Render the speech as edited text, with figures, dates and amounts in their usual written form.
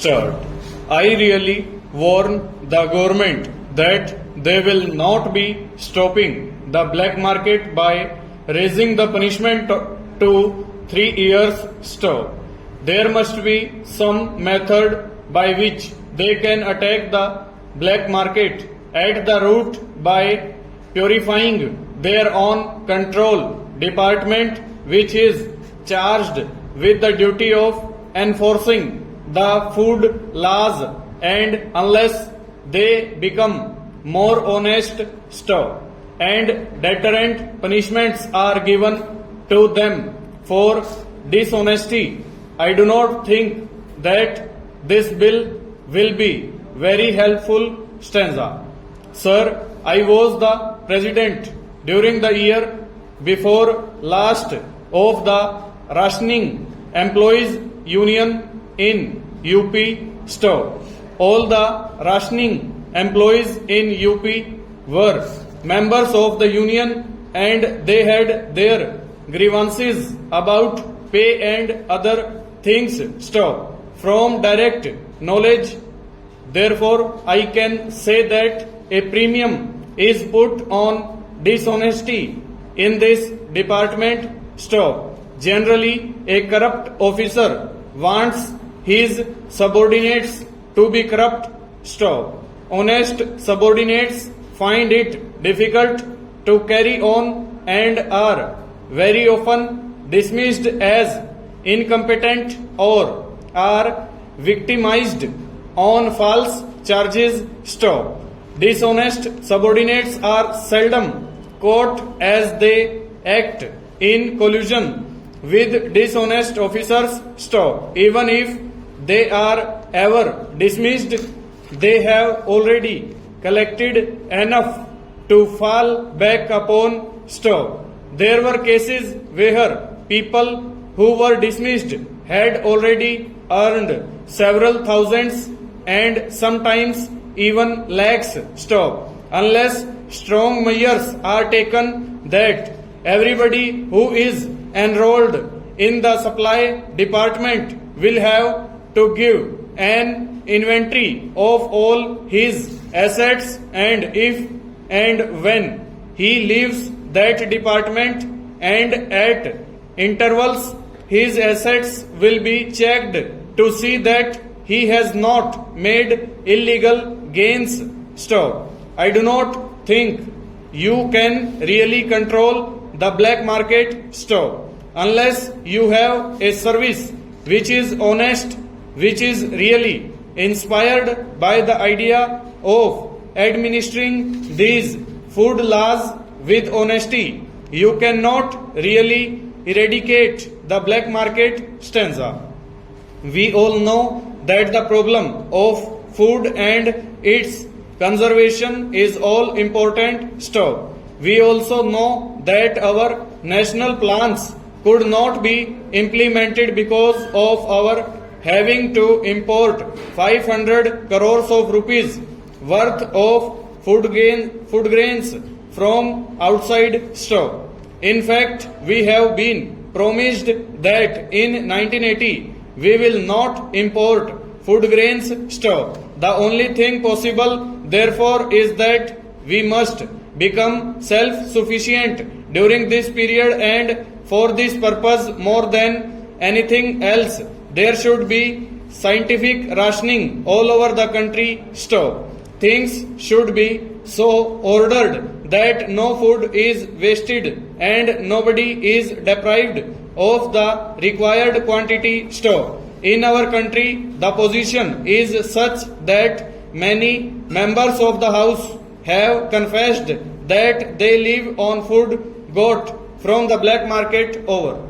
start. I really warn the government that they will not be stopping the black market by raising the punishment to 3 years stop. There must be some method by which they can attack the black market at the root by purifying their own control department, which is charged with the duty of enforcing the food laws, and unless they become more honest, stop and deterrent punishments are given to them for dishonesty, I do not think that this bill will be very helpful. Stanza. Sir, I was the president during the year before last of the Rationing Employees Union in UP Stop. All the rationing employees in UP were members of the union and they had their grievances about pay and other things. Stop. From direct knowledge, therefore, I can say that a premium is put on dishonesty in this department. Stop. Generally, a corrupt officer wants his subordinates to be corrupt. Stop. Honest subordinates find it difficult to carry on and are very often dismissed as incompetent or are victimized on false charges. Stop. Dishonest subordinates are seldom caught as they act in collusion with dishonest officers. Stop. Even if they are ever dismissed, they have already collected enough to fall back upon. Stop. There were cases where people who were dismissed had already earned several thousands and sometimes even lakhs. Stop. Unless strong measures are taken that everybody who is enrolled in the supply department will have to give an inventory of all his assets, and if and when he leaves that department and at intervals his assets will be checked to see that he has not made illegal gains. Stop. I do not think you can really control the black market. Stop. Unless you have a service which is honest, which is really inspired by the idea of administering these food laws with honesty, you cannot really eradicate the black market. Stanza. We all know that the problem of food and its conservation is all important. Stop. We also know that our national plans could not be implemented because of our having to import 500 crores of rupees worth of food grains from outside. Stop. In fact, we have been promised that in 1980 we will not import food grains. Stop. The only thing possible, therefore, is that we must become self-sufficient during this period, and for this purpose, more than anything else, there should be scientific rationing all over the country. Stop. Things should be so ordered that no food is wasted and nobody is deprived of the required quantity. Stop. In our country, the position is such that many members of the House have confessed that they live on food got from the black market. Over.